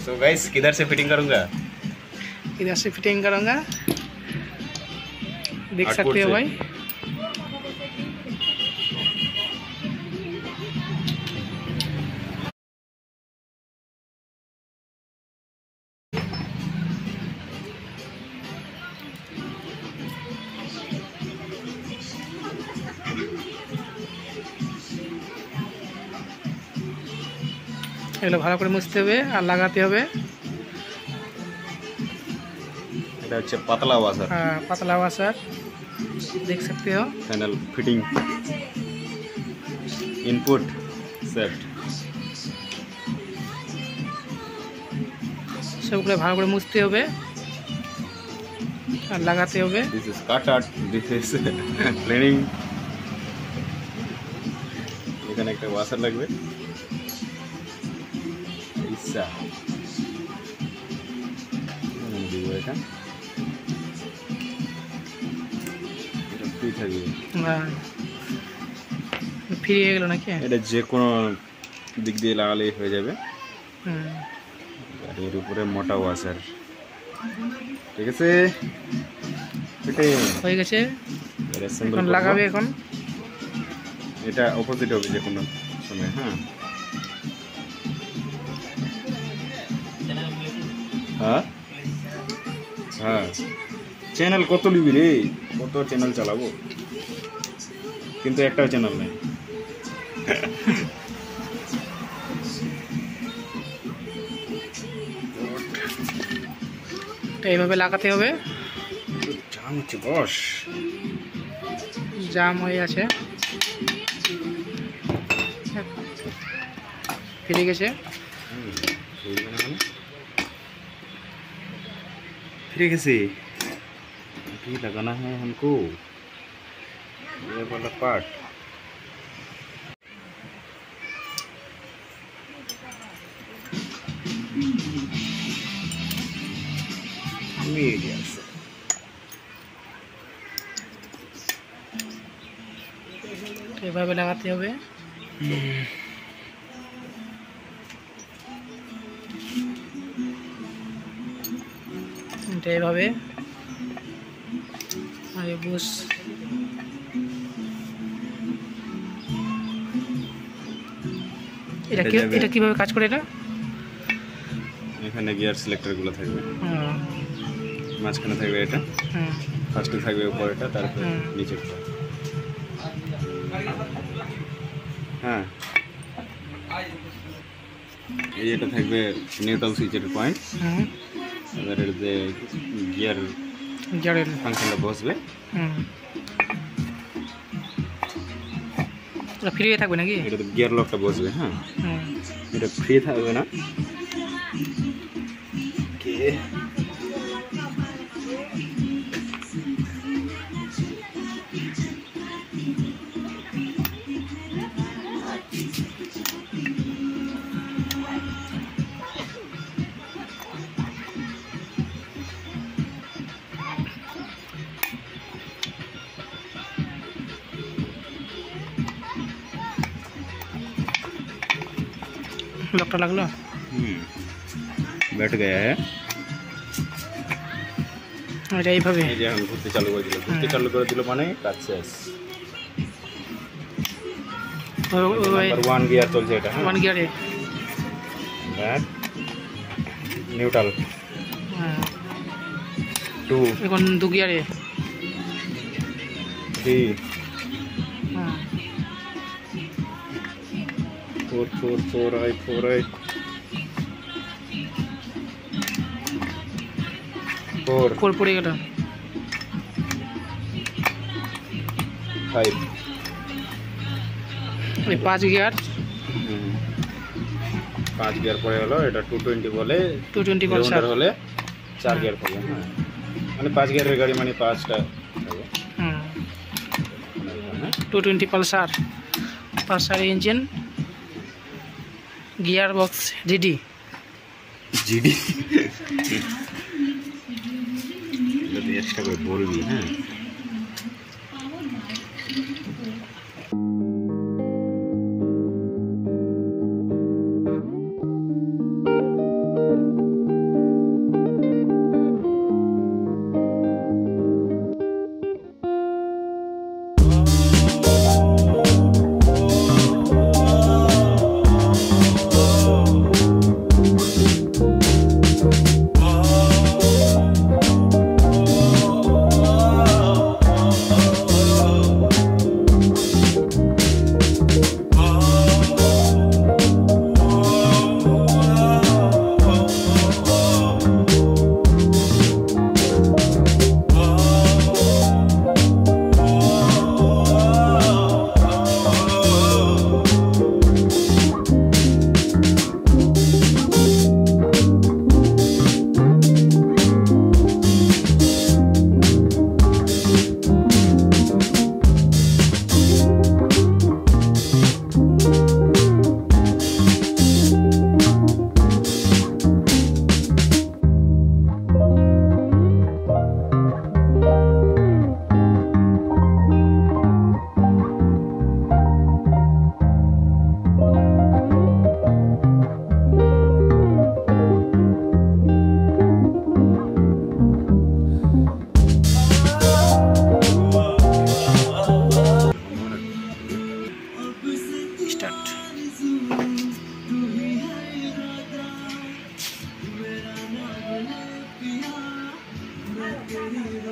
So guys किधर से fitting करूंगा? इधर से फिटिंग करूंगा, देख सकते हो भाई। এগুলো ভালো করে মুছতে হবে আর লাগাতে হবে। এটা হচ্ছে পাতলা ওয়াসার। হ্যাঁ, পাতলা ওয়াসার, देख सकते हो। पैनल फिटिंग इनपुट सेट সবগুলো ভালো করে মুছতে হবে আর লাগাতে হবে। This is cut out, this is cleaning. এখানে একটা ওয়াসার লাগবে। ইচ্ছা দিব এটা, এটা ফ্রি থাকবে। হ্যাঁ, ফ্রি হয়ে গেল নাকি? এটা যে কোনো দিক দিয়ে লাগালেই হয়ে যাবে। হুম, আর এর উপরে মোটা ওয়াসার, ঠিক আছে? হয়ে গেছে, এটা সিম্বল এখন লাগাবে। এখন এটা অপোজিট হবে যে কোনো সময়। হ্যাঁ হ্যাঁ হ্যাঁ, চ্যানেল কত নিবি রে? কত চ্যানেল চালাবো, কিন্তু একটাও চ্যানেল নেই। এইভাবে লাগাতে হবে। জাম হচ্ছে বস, জাম হয়ে আছে, ফিরে গেছে। फिर कैसे अभी लगाना है हमको ये वाला पार्ट। मीडियम से এইভাবে লাগাতে হবে। এইভাবে আর বুশ এটা কিভাবে কাজ করে? এটা এখানে গিয়ার সিলেক্টরগুলো থাকবে, মাঝখানে থাকবে এটা, ফার্স্টে থাকবে উপরেটা, তারপর নিচেরটা। হ্যাঁ, এই এটা থাকবে নিউট্রাল সুইচের পয়েন্ট। এবার এর যে গিয়ারের ফাংশনটা বসবে। ফ্রি হয়ে থাকবে নাকি? এটা গিয়ার লকটা বসবে। হ্যাঁ, এটা ফ্রি থাকবে না। লকটা লাগলো, बैठ गया है। এটা এইভাবে এই যে এখন ঘুরতে চালু করে দিল, ঘুরতে চালু করে দিল মানে কাজ শেষ। নাম্বার 1 গিয়ার চলছে এটা। 1 গিয়ারে ব্যাক নিউট্রাল 2 এখন 2 গিয়ারে 3 4 आई 4 পড়ে গেল 5 এই 5 গিয়ার 5 গিয়ার পরে হলো এটা 220 বলে, 220 পালসার হলে 4 গিয়ার পড়বে। হ্যাঁ, মানে 5 গিয়ারের গাড়ি মানে 5টা হবে। 220 Pulsar engine, gear box GD যদি এক্সট্রা করে বলবি। হ্যাঁ,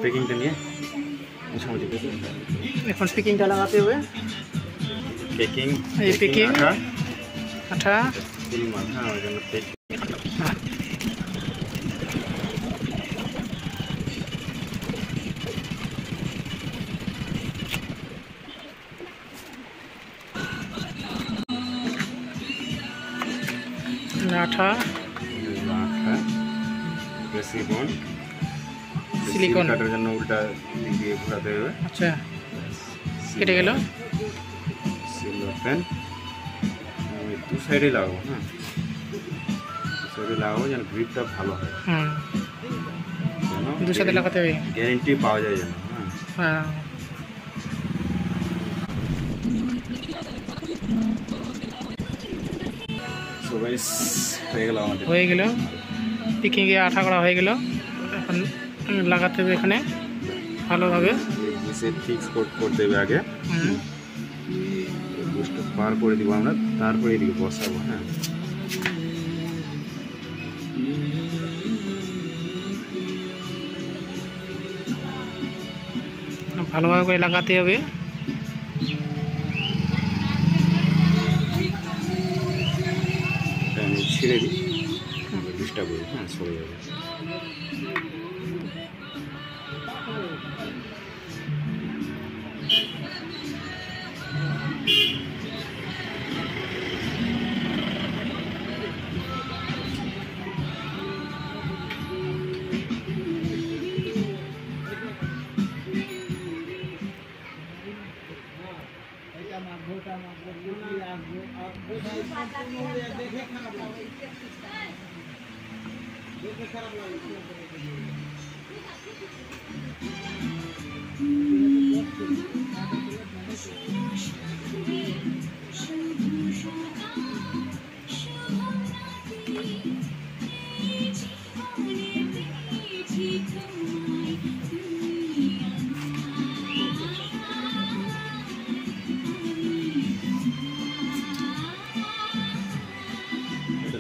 প্যাকিংটা নিয়ে মোছামুছি করতে এখন পিকিংটা লাগাতে হবে। প্যাকিং এই প্যাকিং আঠা সিল মাথা ওই জন্য প্যাকিং আঠা সিলিকন সিলিকন কাটার জন্য উল্টা দিক দিয়ে ঘোরাতে হবে। আচ্ছা কেটে গেল। সিলভার পেন দু সাইডে লাগাবো, হ্যাঁ দু সাইডে লাগাবো যেন গ্রিপটা ভালো হয়, দু সাইডে লাগাতে হবে, গ্যারেন্টি পাওয়া যায় যেন। হ্যাঁ হয়ে গেল আমাদের, হয়ে গেল পিকিংয়ে আঠা করা হয়ে গেল। এখন লাগাতে হবে এখানে ভালোভাবে, ফিক্স করতে হবে আগে, বুশটা পার করে দিব আমরা, তারপরে এদিকে বসাবো। হ্যাঁ ভালোভাবে করে লাগাতে হবে। আমি ছেড়ে দিই, ডিস্টার্ব করি, হ্যাঁ সরে যাবে।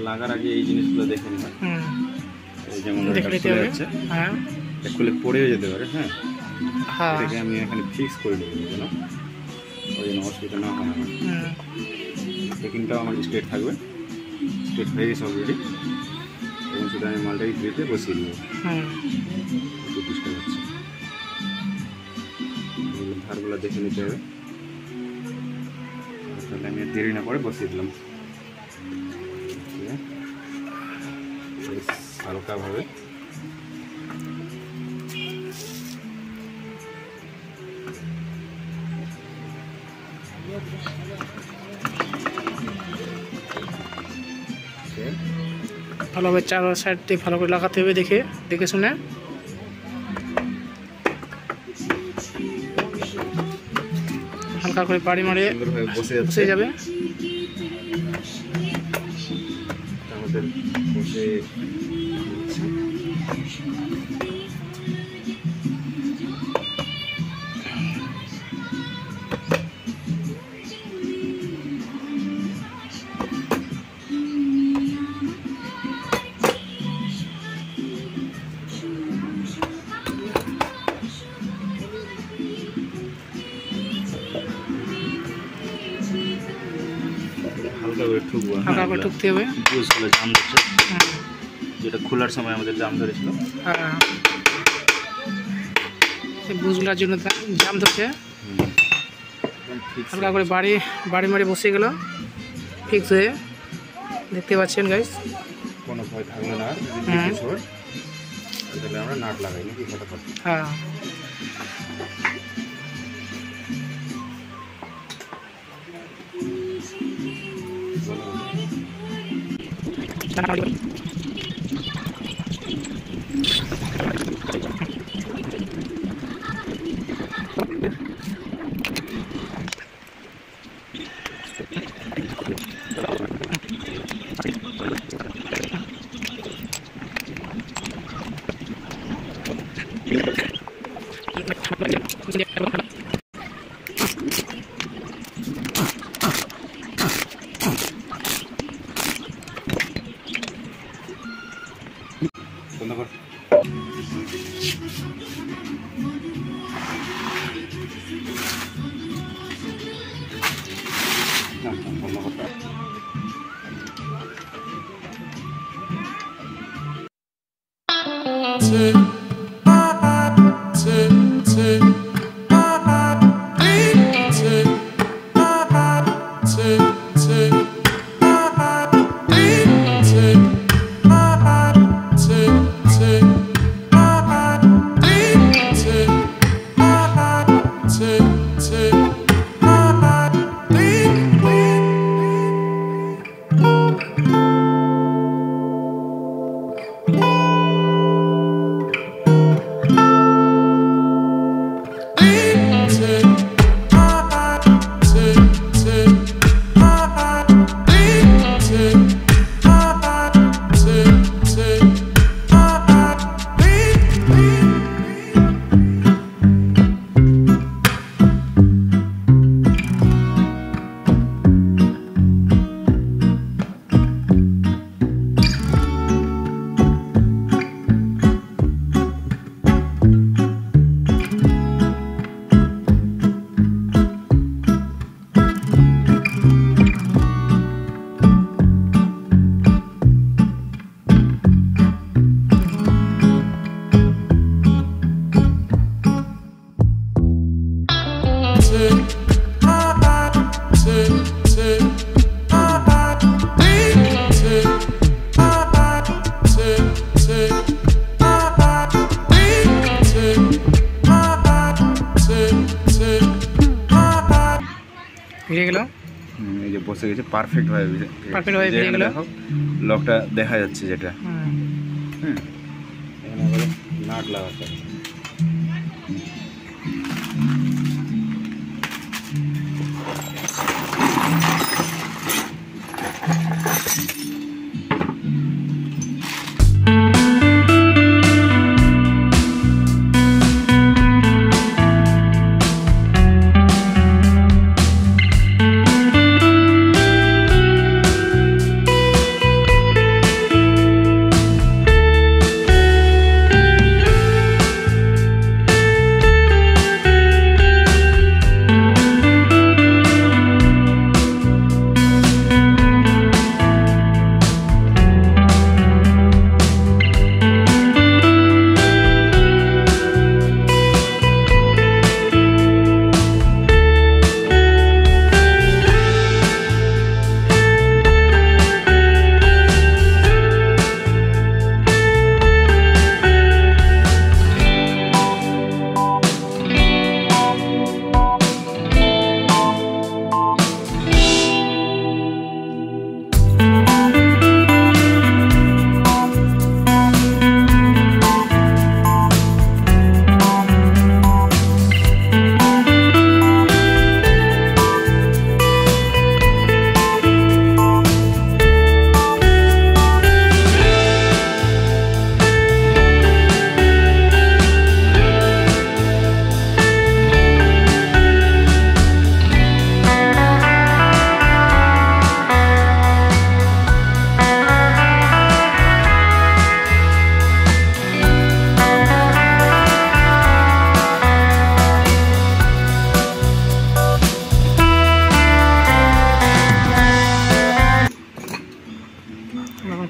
লাগার আগে এই জিনিসগুলো দেখে নিলাম, যেমন হ্যাঁ খুলে পড়েও যেতে পারে। হ্যাঁ এটাকে আমি এখানে ফিক্স করে নেব যেন ওই জন্য অসুবিধা না হয় আমার। প্যাকিংটাও আমার স্ট্রেট থাকবে, স্ট্রেট হয়ে গেছে অলরেডি, এবং সেটা আমি মালটাকে গ্রিপে বসিয়ে দেবো। বুঝতে পারছি, ধারগুলো দেখে নিতে হবে। তাহলে আমি দেরি না করে বসিয়ে দিলাম হালকাভাবে। ভালোভাবে চার সাইড দিয়ে ভালো করে লাগাতে হবে, দেখে শুনে। হালকা করে বাড়ি মারে বসে যাবে। আমাদের বসে হালকা করে ঠুকতে হবে। বুশগুলো জাম ধরছে, যেটা খোলার সময় আমাদের জাম ধরেছিল, বুশগুলোর জন্য জাম ধরছে। হালকা করে বাড়ি মারি বসে গেল, ফিক্স হয়ে। দেখতে পাচ্ছেন গাইস, কোনো ভয় থাকলো না। তাহলে আমরা নাট লাগাই নাকি ফটাফট। হ্যাঁ ধন্যবাদ। ভিড়ে গেল, এই যে বসে গেছে পারফেক্ট ভাবে, ভিড়ে গেল। লকটা দেখা যাচ্ছে যেটা। এখানে বলে নাট লাগাতে হবে।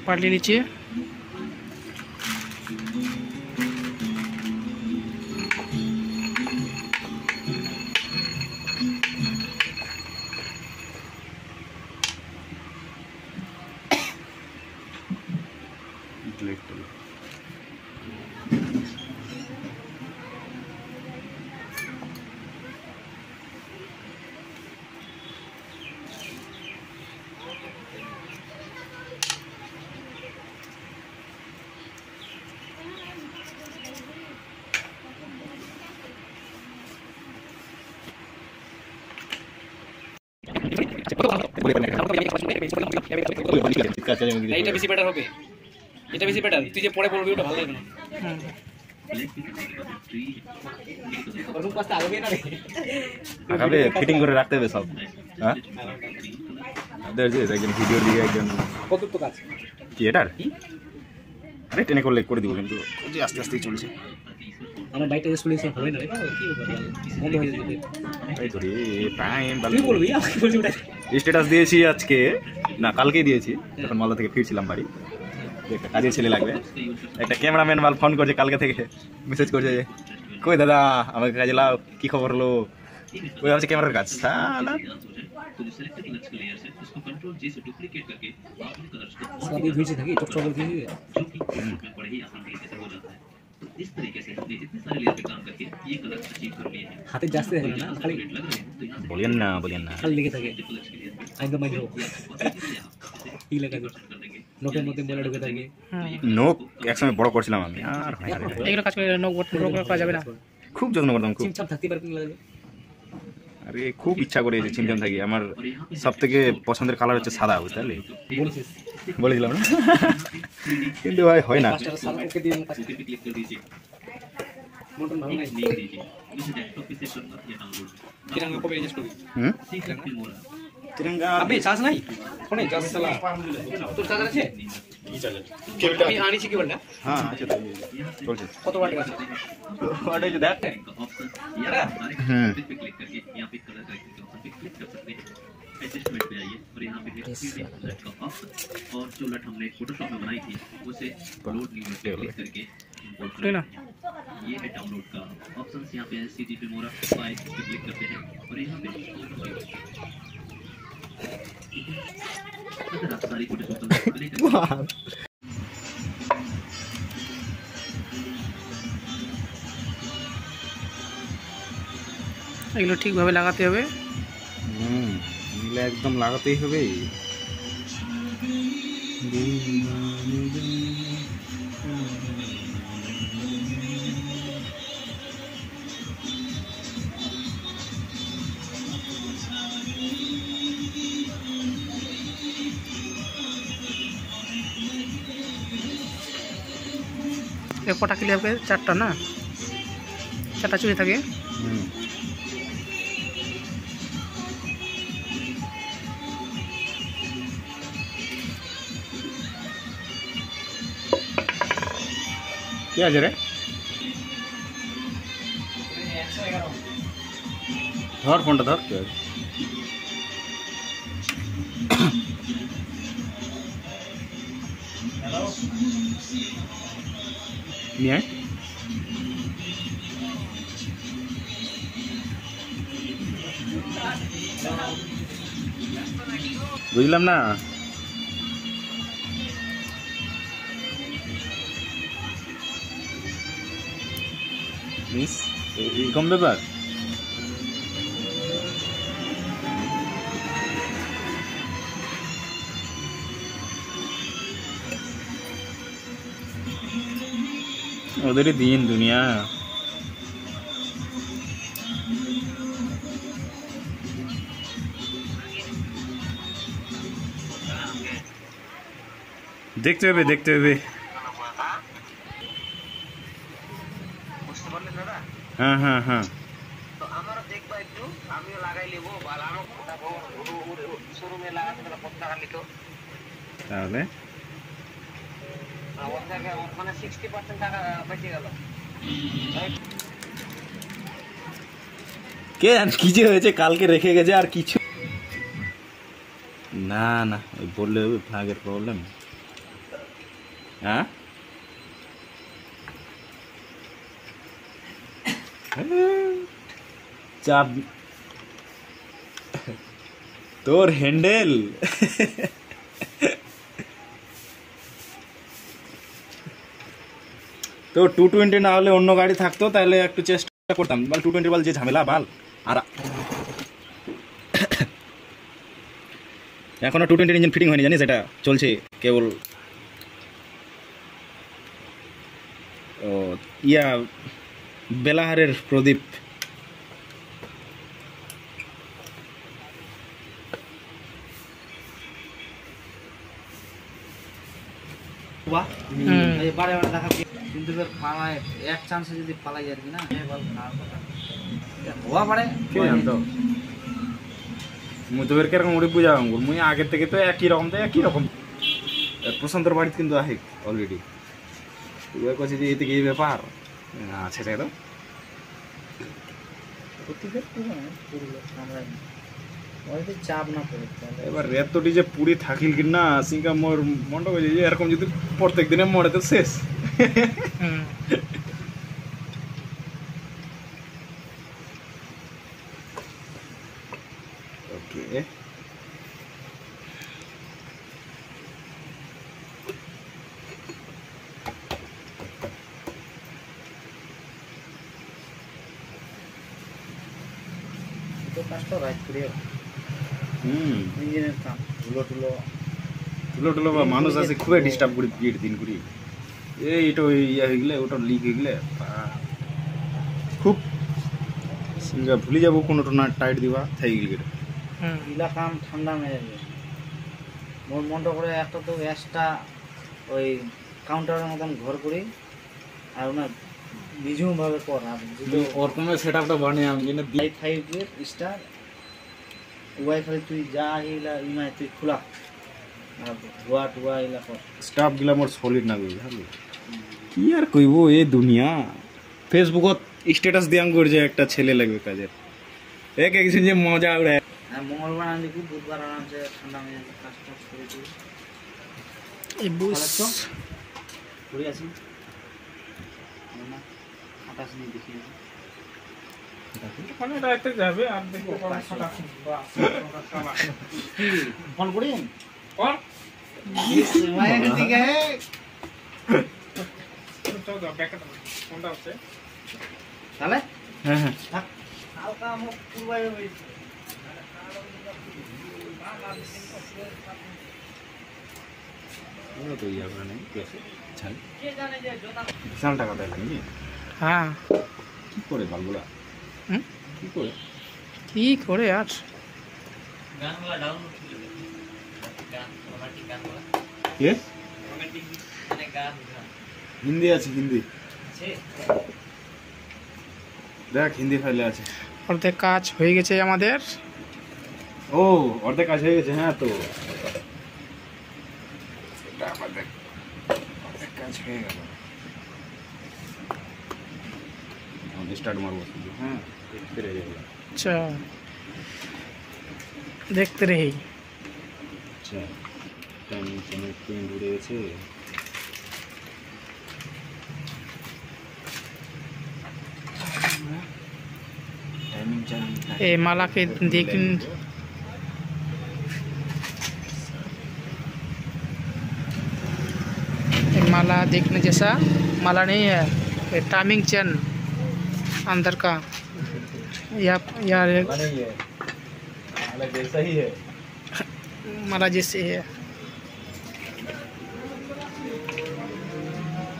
পাল্টে নিচ্ছি। এইটা বেশি বেটার হবে, এটা বেশি বেটার। তুই যে পরে বলবি ওটা ভালো লাগবে না। আগে ফিটিং করে রাখতে হবে সব। হ্যাঁ একজন ভিডিও দিয়ে একজন কত তো কাজ কি এটার আরে টেনে করলে করে দিব, কিন্তু ওই যে আস্তে আস্তেই চলছে। আমার বাইকটা যে চলে হবে না রে, কি ব্যাপার বন্ধ হয়ে যাবে। এই তো রে টাইম তুই বলবি আমাকে বলবি ওটা। স্ট্যাটাস দিয়েছি আজকে, না কালকেই দিয়েছি, যখন মালদা থেকে ফিরছিলাম বাড়ি। একটা কাজের ছেলে লাগবে, একটা ক্যামেরাম্যান মাল ফোন করছে কালকে থেকে, মেসেজ করছে যে কই দাদা আমাকে কাজে লাও, কি খবর হলো। ওই ভাবছে ক্যামেরার কাজ, সালা সবই ভিজে থাকি চকচক করে দিয়ে হাতে জাস্তি থাকে না, খালি বলেন না খালি লেগে থাকে। একদম মাইক্রো কি লেখা আছে নোটের মধ্যে ময়লা ঢুকে থাকে। নোক একসময় বড় করছিলাম আমি, আর হয় না রে। এগুলো কাজ করে নখ বড় করা যাবে না। খুব যত্ন করতাম, খুব। চিমচাপ থাকতে পারে কি লাগে। আরে খুব ইচ্ছা করে যে চিমচাম থাকি। আমার সব থেকে পছন্দের কালার হচ্ছে সাদা, বুঝতে পারলি? বলেছিস বলেছিলাম না, কিন্তু ভাই হয় না। পাঁচটা সাল ওকে দিয়ে মোটন ভালো নাই তিরঙ্গা কবে রিলিজ করবি? তিরঙ্গা আবে চার্জ নাই ফোনে চার্জ চালা তোর চার্জ আছে কি চার্জ আমি আনিছি কি বলনা হ্যাঁ আছে তো চলছে। কত ওয়াট আছে ওয়াট আছে দেখ। হুম एडजस्टमेंट पे आइए और यहाँ पे का ऑप्शन और जो लट हमने फोटोशॉप में बनाई थी उसे लोड न्यू पे क्लिक करके इंपोर्ट ना ये है डाउनलोड का ऑप्शन। यहाँ पे सीधी पे मोरा फाइल पे क्लिक करते हैं और यहाँ पे अगर आप सारी फोटोशॉप क्लिक এগুলো ঠিকভাবে লাগাতে হবে। নিলে একদম লাগাতেই হবে। কটা ক্লিপ হবে? চারটা না, চারটা চুড়ি থাকে। কি আছে রে? ধর ফোনটা ধর। কি আছে? নিয়ে বুঝলাম না। এরকম ব্যাপার। ওদেরই দিন দুনিয়া। দেখতে হবে দেখতে হবে। হ্যাঁ হ্যাঁ হ্যাঁ তো আমারও দেখবা একটু, আমিও লাগাই নেবো। ভালো আমার শোরুমে লাগাতে গেলে কত টাকা নিত? তাহলে ওর থেকে মানে 60% টাকা বেঁচে গেল। কে কি যে হয়েছে, কালকে রেখে গেছে আর কিছু না। না ওই বললে হবে ফ্ল্যাগের প্রবলেম। হ্যাঁ চাপ তোর হ্যান্ডেল। তো 220 না হলে অন্য গাড়ি থাকতো তাহলে একটু চেষ্টা করতাম। বাল 220 বাল যে ঝামেলা বাল। আর এখনো 220 ইঞ্জিন ফিটিং হয়নি, জানিস? এটা চলছে কেবল। ও ইয়া বেলাহারের প্রদীপ। বারে বারে দেখা কিন্তু পালায় এক চান্সে যদি পালাই আর কি না হওয়া পারে কে জানতো মুই তোর কিরকম ওরে বুঝাম মুই আগের থেকে তো একই রকম প্রশান্তর বাড়িতে কিন্তু আহে অলরেডি। এবার কাছে যে এতে কি ব্যাপার আচ্ছা রে তো চাপ না পড়ে তাহলে এবার রেতটি যে পুরি থাকিল কি না সিঙ্কা মোর মনটা কইছে যে এরকম যদি প্রত্যেক দিনে মরে তো শেষ হুম ওকে তো কাজটা রাইট করে হুম ইঞ্জিনের কাম ধুলো টুলো তুলো টুলো বা মানুষ আছে খুবই ডিস্টার্ব করি বিয়ের দিন করি এইটা ইয়া হয়ে গেলে ওটা লিক হয়ে গেলে খুব সিঙ্গা ভুলে যাবো কোনোটা না টাইট দিবা থাই গেলে হুম ইলা কাম ঠান্ডা মেজাজে মোর মনটা করে একটা তো গ্যাসটা ওই কাউন্টারের মতন ঘর করি আর ওনার নিজুমভাবে কর আর যদি ওরকম সেট আপটা বানিয়ে আমি কিনে দিই ওয়াইফাই স্টার ওয়াইফাই তুই যা ইলা ইমাই তুই খোলা আর ধোয়া টুয়া ইলা কর স্টাফ গিলা মোর সলিড না গই বুঝলি কি আর কইবো এ দুনিয়া ফেসবুকত স্ট্যাটাস দিয়াম করছে একটা ছেলে লাগবে কাজের এক একজন যে মজা উড়ায় আর মঙ্গলবার আনলি খুব বুধবার আরামসে ঠান্ডা মেজাজে কাজ টাজ করে দিই এই বুস করে আসি না আটাশ নিয়ে দেখি ওখানে রাখতে যাবে আর দেখতে পাবো কি ফোন করি और মায়ের দিকে চলো ব্যাকআপ কোনটা আছে তাহলে হ্যাঁ হ্যাঁ থাক হালকা মুখ পূর্বায় হয়েছে ও তো ইয়া করে নাই কেসে ছাল কে জানে যে জোতা বিশাল টাকা দেয় নাকি হ্যাঁ কি করে বালগুলা হুম কি করে কি করে আর গানগুলো ডাউনলোড করে দে গান রোমান্টিক গানগুলো কে রোমান্টিক মানে গান হিন্দি আছে হিন্দি আছে দেখ হিন্দি ফাইলে আছে অর্ধেক কাজ হয়ে গেছে আমাদের ও অর্ধেক কাজ হয়ে গেছে হ্যাঁ তো এটা আমাদের অর্ধেক কাজ হয়ে গেল স্টার্ট মারবো শুধু হ্যাঁ দেখতে রয়ে যাবে আচ্ছা দেখতে রহি আচ্ছা টাইমিং সময় প্রিন্ট উড়ে গেছে टाइमिंग ए माला के देख माला देखने जैसा माला नहीं है ये टाइमिंग चेन अंदर का यार नहीं है अलग जैसा ही है माला जैसे है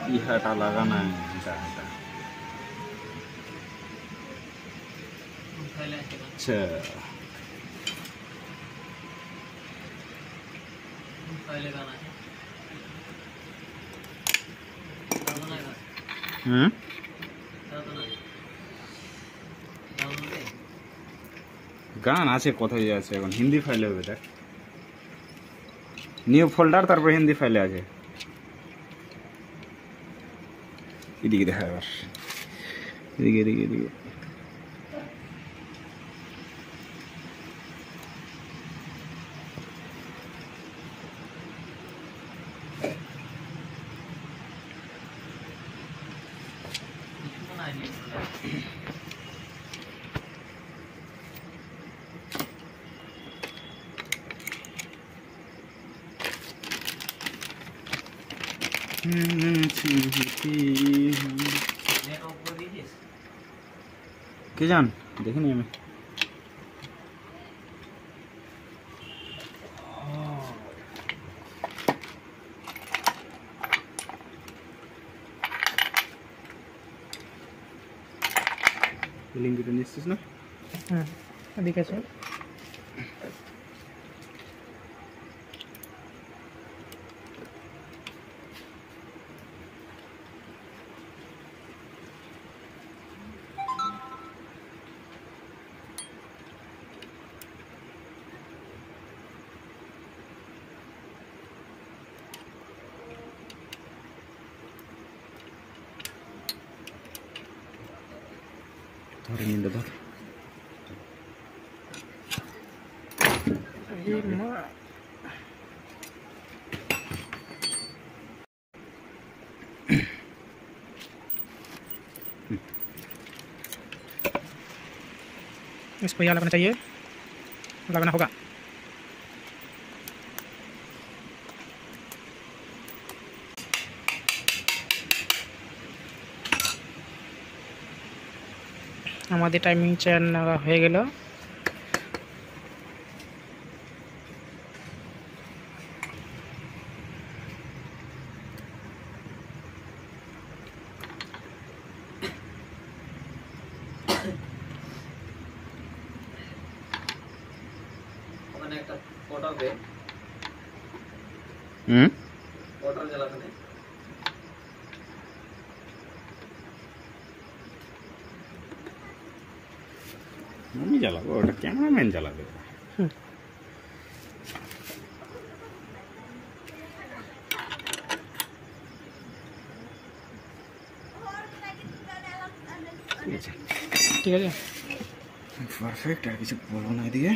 ये हटा लगाना है हटा हटा अच्छा হুম গান আছে কোথায় আছে এখন হিন্দি ফাইলে হবে দেখ নিউ ফোল্ডার তারপর হিন্দি ফাইলে আছে এদিকে দেখা এবার এদিকে এদিকে এদিকে কে জান দেখিনি আমি লিঙ্ক এটা নিচ্ছিস না হ্যাঁ এদিকে আছে ধরে নিলে ধর इसको यहाँ लगाना चाहिए, लगाना होगा। हमारे टाइमिंग चेन हो गया। ওখানে একটা অর্ডার দে, অর্ডার জ্বালাখানে আমি জ্বালাবো, ওটা ক্যামেরাম্যান জ্বালাবে। ठीक है, পারফেক্ট। আর কিছু বলবো না, এদিকে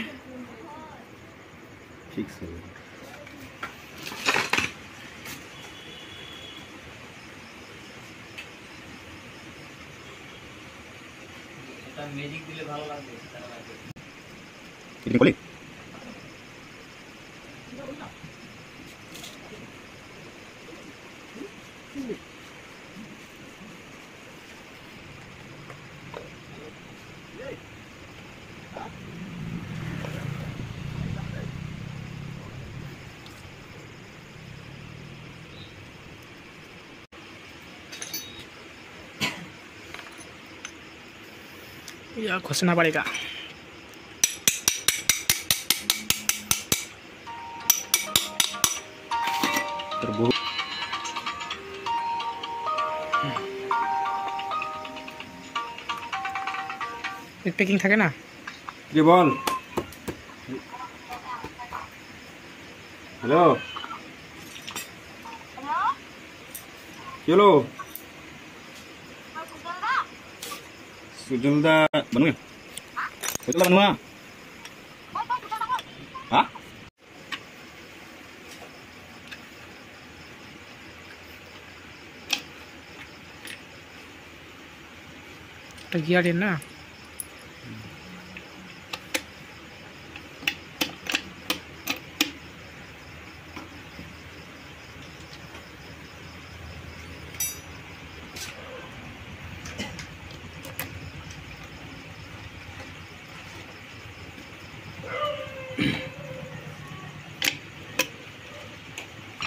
ফিক্স হবে। এটা ম্যাজিক দিলে ভালো লাগবে। কিনে বলি या घुसना पड़ेगा। তোর বহু पैकिंग থাকে না, যে বল। হ্যালো, কি হলো? সুজলদা বানুয়া, সুজলদা বানুয়া। হ্যাঁ, এটা গিয়ার না।